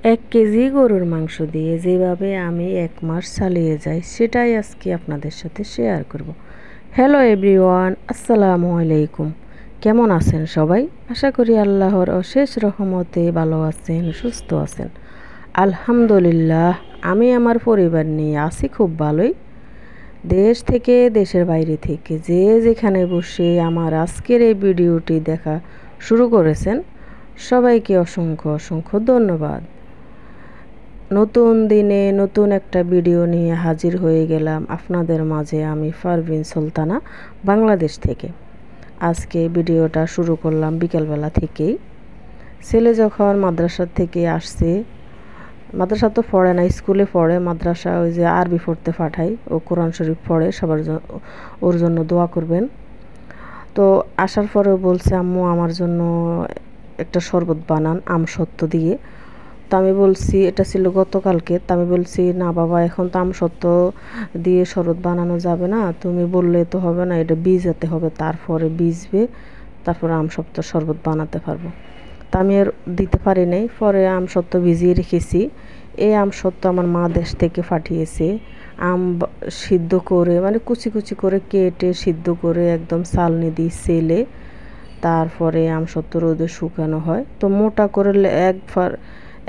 1 KG গরুর মাংস দিয়ে যেভাবে আমি 1 মাস চালিয়ে যাই সেটাই আজকে আপনাদের সাথে শেয়ার করব। হ্যালো এভরিওয়ান, আসসালামু আলাইকুম। কেমন আছেন সবাই? আশা করি আল্লাহর অশেষ রহমতে ভালো আছেন, সুস্থ আছেন। আলহামদুলিল্লাহ, আমি আমার পরিবার নিয়ে আছি খুব ভালোই। দেশ থেকে, দেশের বাইরে থেকে যে যেখানে বসে আমার আজকের এই ভিডিওটি দেখা শুরু করেছেন, সবাইকে অসংখ্য অসংখ্য ধন্যবাদ। নতুন দিনে নতুন একটা ভিডিও নিয়ে হাজির হয়ে গেলাম আপনাদের মাঝে আমি পারভিন সুলতানা, বাংলাদেশ থেকে। আজকে ভিডিওটা শুরু করলাম বিকেলবেলা থেকেই। ছেলে যখন মাদ্রাসা থেকে আসছে, মাদ্রাসা তো পড়ে না, স্কুলে পড়ে, মাদ্রাসা ওই যে আরবি পড়তে পাঠাই, ও কোরআন শরীফ পড়ে, সবার ওর জন্য দোয়া করবেন। তো আসার পরেও বলছে, আম্মু আমার জন্য একটা শরবত বানান আমসত্ত্ব দিয়ে। তো আমি বলছি, এটা ছিল গতকালকে, তো আমি বলছি না বাবা, এখন তো আমসত্ত্ব দিয়ে শরবত বানানো যাবে না, তুমি বললে তো হবে না, এটা ভিজাতে হবে, তারপরে ভিজবে, তারপরে আমসত্ত্ব শরবত বানাতে পারবো। তা আমি আর দিতে পারি নাই, পরে আমসত্ত্ব ভিজিয়ে রেখেছি। এই আমসত্ত্ব আমার মা দেশ থেকে পাঠিয়েছে। আম সিদ্ধ করে, মানে কুচি কুচি করে কেটে সিদ্ধ করে একদম চালনি দিয়ে সেলে তারপরে আমসত্ত্ব রোদে শুকানো হয়। তো মোটা করে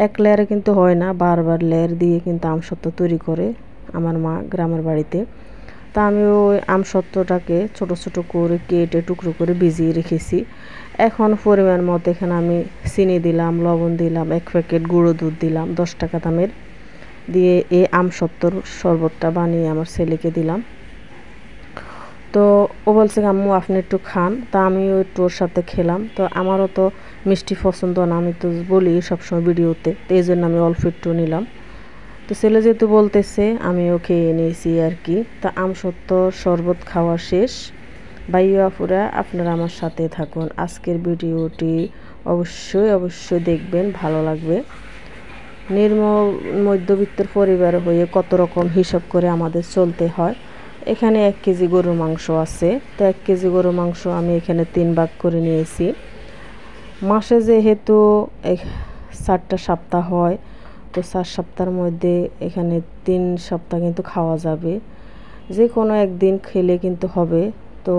এক লেয়ারে কিন্তু হয় না, বারবার লেয়ার দিয়ে কিন্তু আমসত্ত্ব তৈরি করে আমার মা গ্রামের বাড়িতে। তা আমি ওই আমসত্ত্বটাকে ছোট ছোট করে কেটে টুকরো করে ভিজিয়ে রেখেছি। এখন পরিমাণ মতো এখানে আমি চিনি দিলাম, লবণ দিলাম, 1 প্যাকেট গুঁড়ো দুধ দিলাম 10 টাকা দামের, দিয়ে এই আমসত্ত্বর শরবতটা বানিয়ে আমার ছেলেকে দিলাম। তো ও বলছে আম্মু আপনি একটু খান, তা আমিও একটু ওর সাথে খেলাম। তো আমারও তো মিষ্টি পছন্দ না, আমি তো বলি সবসময় ভিডিওতে, তো এই জন্য আমি অল্প একটু নিলাম। তো ছেলে যেহেতু বলতেছে আমিও খেয়ে নিয়েছি আর কি। তা আমসত্ত্বর শরবত খাওয়া শেষ। ভাইয়া আপুরা, আপনারা আমার সাথে থাকুন, আজকের ভিডিওটি অবশ্যই অবশ্যই দেখবেন, ভালো লাগবে। নিম্ন মধ্যবিত্তের পরিবার হয়ে কত রকম হিসাব করে আমাদের চলতে হয়। এখানে 1 কেজি গরুর মাংস আছে, তো 1 কেজি গরুর মাংস আমি এখানে 3 ভাগ করে নিয়েছি। মাসে যেহেতু 4টা সপ্তাহ হয়, তো 4 সপ্তাহের মধ্যে এখানে 3 সপ্তাহ কিন্তু খাওয়া যাবে, যে কোনো একদিন খেলে কিন্তু হবে। তো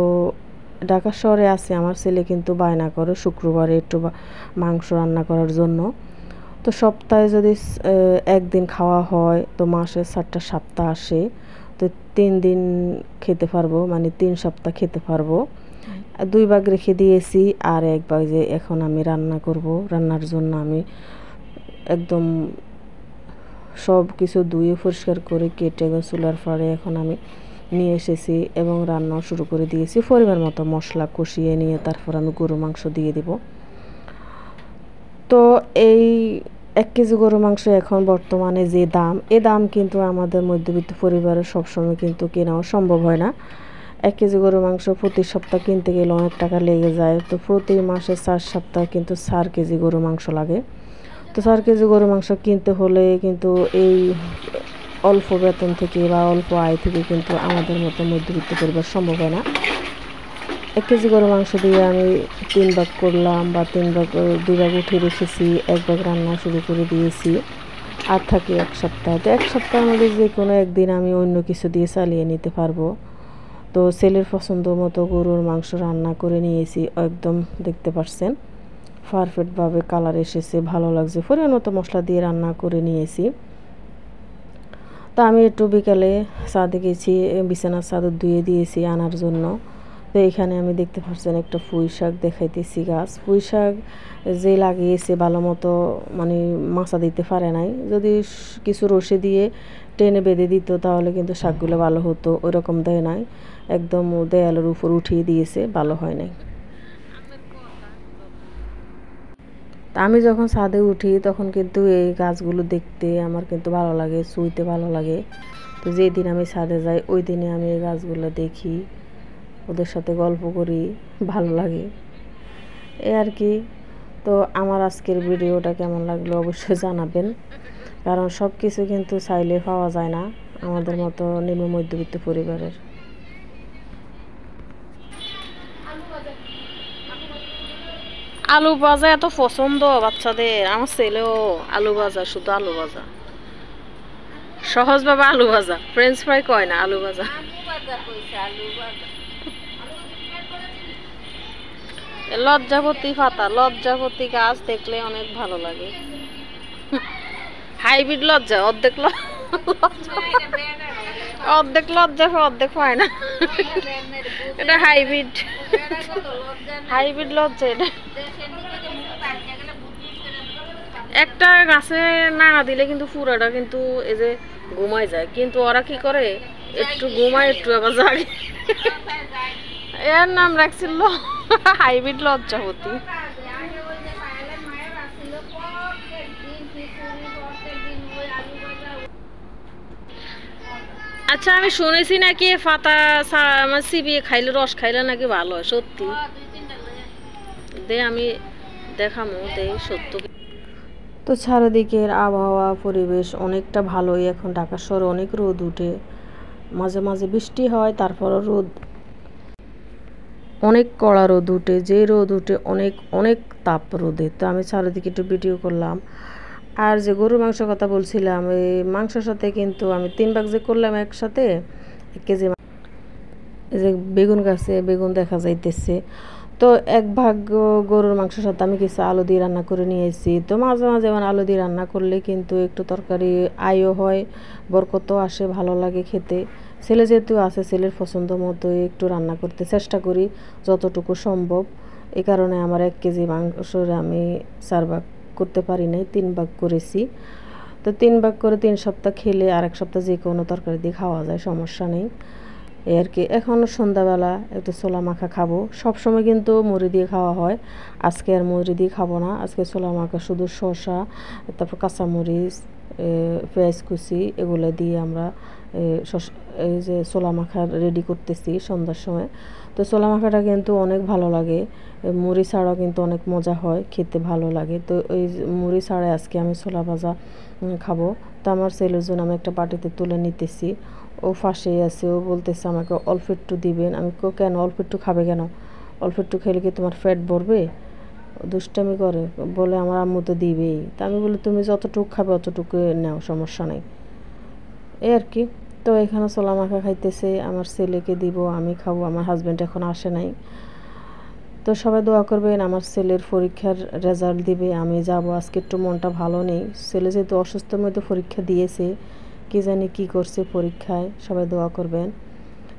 ঢাকা শহরে আছে আমার ছেলে, কিন্তু বায়না করে শুক্রবারে একটু মাংস রান্না করার জন্য। তো সপ্তাহে যদি একদিন খাওয়া হয়, তো মাসে 4টা সপ্তাহ আসে, তো 3 দিন খেতে পারবো, মানে 3 সপ্তাহ খেতে পারবো। 2 ভাগ রেখে দিয়েছি, আর 1 ভাগ যে এখন আমি রান্না করব, রান্নার জন্য আমি একদম সব কিছু ধুয়ে পরিষ্কার করে কেটে চুলার পাড়ে এখন আমি নিয়ে এসেছি এবং রান্না শুরু করে দিয়েছি। পরিমাণ মতো মশলা কষিয়ে নিয়ে তারপর আমি গরু মাংস দিয়ে দিব। তো এই 1 কেজি গরু মাংস এখন বর্তমানে যে দাম, এ দাম কিন্তু আমাদের মধ্যবিত্ত পরিবারের সবসময় কিন্তু কেনাও সম্ভব হয় না। 1 কেজি গরু মাংস প্রতি সপ্তাহ কিনতে গেলে অনেক টাকা লেগে যায়। তো প্রতি মাসে 4 সপ্তাহ কিন্তু 4 কেজি গরু মাংস লাগে। তো 4 কেজি গরু মাংস কিনতে হলে কিন্তু এই অল্প বেতন থেকে বা অল্প আয় থেকে কিন্তু আমাদের মতো মধ্যবিত্ত পরিবার সম্ভব হয় না। 1 কেজি গরু মাংস দিয়ে আমি 3 ভাগ করলাম, বা 2 ভাগ উঠিয়ে রেখেছি, 1 ভাগ রান্না শুরু করে দিয়েছি। আর থাকি 1 সপ্তাহ। তো 1 সপ্তাহের মধ্যে যে কোনো একদিন আমি অন্য কিছু দিয়ে চালিয়ে নিতে পারবো। তো ছেলের পছন্দ মতো গরুর মাংস রান্না করে নিয়েছি, একদম দেখতে পাচ্ছেন পারফেক্টভাবে কালার এসেছে, ভালো লাগছে। পরিমাণ মতো মশলা দিয়ে রান্না করে নিয়েছি। তা আমি একটু বিকালে ছাদে গেছি, বিছানার চাদর ধুয়ে দিয়েছি আনার জন্য। তো এখানে আমি দেখতে পাচ্ছেন একটা পুঁই শাক দেখাইতেছি গাছ। পুঁই শাক যে লাগিয়েছে ভালো মতো, মানে মাচা দিতে পারে নাই, যদি কিছু রশি দিয়ে টেনে বেঁধে দিত তাহলে কিন্তু শাকগুলো ভালো হতো, ওইরকম দেয় নাই, একদম দেয়ালের উপর উঠিয়ে দিয়েছে, ভালো হয় নাই। তা আমি যখন ছাদে উঠি তখন কিন্তু এই গাছগুলো দেখতে আমার কিন্তু ভালো লাগে, ছুঁইতে ভালো লাগে। তো যেই দিন আমি ছাদে যাই ওই দিনে আমি এই গাছগুলো দেখি, ওদের সাথে গল্প করি, ভালো লাগে এই আর কি। তো আমার আজকের ভিডিওটা কেমন লাগলো অবশ্যই জানাবেন, কারণ সব কিছু কিন্তু চাইলে পাওয়া যায় না আমাদের মতো নিম্ন মধ্যবিত্ত পরিবারের। আলু ভাজা এত পছন্দ বাচ্চাদের, আমার ছেলেও আলু ভাজা, শুধু আলু ভাজা, সহজভাবে আলু ভাজা, ফ্রেঞ্চ ফ্রাই কয় না, আলু ভাজা। লজ্জাপতি পাতা, লজ্জাপতি গাছ দেখলে অনেক ভালো লাগে। হাইব্রিড লজ্জা, অর্ধেক অর্ধেক লজ্জা অর্ধেক হয় না, এটা হাইব্রিড, হাইব্রিড লজ্জা এটা। একটা গাছে নাড়া দিলে কিন্তু পুরাটা কিন্তু এই যে ঘুমায় যায়, কিন্তু ওরা কি করে একটু ঘুমায় একটু আবার জাগে। এর নাম রাখছিল হাইব্রিড লজ্জাপতি। আচ্ছা আমি শুনেছি নাকি পাতা চিবিয়ে খাইলে, রস খাইলে নাকি ভালো হয়, সত্যি? দে আমি দেখামো দে সত্য। তো চারিদিকের আবহাওয়া পরিবেশ অনেকটা ভালোই, এখন ঢাকা শহরে অনেক রোদ উঠে, মাঝে মাঝে বৃষ্টি হয়, তারপরও রোদ, অনেক কড়া রোদ উঠে, যে রোদ উঠে অনেক অনেক তাপ রোদে। তো আমি চারিদিকে একটু ভিডিও করলাম। আর যে গরুর মাংসের কথা বলছিলাম, এই মাংসের সাথে কিন্তু আমি 3 ভাগ যে করলাম একসাথে, 1 কেজি যে বেগুন গাছে বেগুন দেখা যাইতেছে, তো 1 ভাগ গরুর মাংসের সাথে আমি কিছু আলু দিয়ে রান্না করে নিয়ে এসেছি। তো মাঝে মাঝে যেমন আলু দিয়ে রান্না করলে কিন্তু একটু তরকারি আয়ও হয়, বরকতও আসে, ভালো লাগে খেতে। ছেলে যেহেতু আছে, ছেলের পছন্দ মতো একটু রান্না করতে চেষ্টা করি যতটুকু সম্ভব। এই কারণে আমার 1 কেজি মাংসের আমি 4 ভাগ করতে পারি নাই, 3 ভাগ করেছি। তো 3 ভাগ করে 3 সপ্তাহ খেলে আর 1 সপ্তাহ যে কোনো তরকারি দিয়ে খাওয়া যায়, সমস্যা নেই। এই আর কি। এখন সন্ধ্যাবেলা একটু ছোলা মাখা খাবো, সবসময় কিন্তু মুড়ি দিয়ে খাওয়া হয়, আজকে আর মুড়ি দিয়ে খাবো না, আজকে ছোলা মাখা শুধু শসা, তারপর কাঁচামরিচ, পেঁয়াজ কুচি এগুলো দিয়ে আমরা এই যে ছোলা মাখা রেডি করতেছি সন্ধ্যার সময়। তো ছোলা মাখাটা কিন্তু অনেক ভালো লাগে, মুড়ি ছাড়াও কিন্তু অনেক মজা হয়, খেতে ভালো লাগে। তো ওই মুড়ি ছাড়াই আজকে আমি ছোলা ভাজা খাবো। তো আমার ছেলের জন্য আমি একটা বাটিতে তুলে নিতেছি, ও ফাঁসেই আছে, ও বলতেছে আমাকে অল্প একটু দিবেন। আমি কেন অল্প একটু খাবে কেন, অল্প একটু খেলে কি তোমার পেট ভরবে? দুষ্টামি করে, বলে আমার আম্মু তো দিবেই। তা আমি বলি তুমি যতটুকু খাবে অতটুকু নাও, সমস্যা নেই, এই আর কি। তো এখানে ছোলা মাখা খাইতেছে, আমার ছেলেকে দিব, আমি খাবো, আমার হাজব্যান্ড এখন আসে নাই। তো সবাই দোয়া করবেন, আমার ছেলের পরীক্ষার রেজাল্ট দিবে, আমি যাব। আজকে একটু মনটা ভালো নেই, ছেলে যেহেতু অসুস্থর মধ্যে পরীক্ষা দিয়েছে, কি জানি কি করছে পরীক্ষায়, সবাই দোয়া করবেন।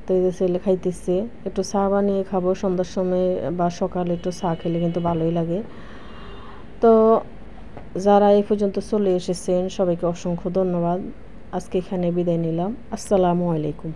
তো এই যে ছেলে খাইতেছে, একটু চা বানিয়ে খাবো সন্ধ্যার সময় বা সকালে একটু চা খেলে কিন্তু ভালোই লাগে। তো যারা এই পর্যন্ত চলে এসেছেন সবাইকে অসংখ্য ধন্যবাদ। আজকে এখানে বিদায় নিলাম। আসসালামু আলাইকুম।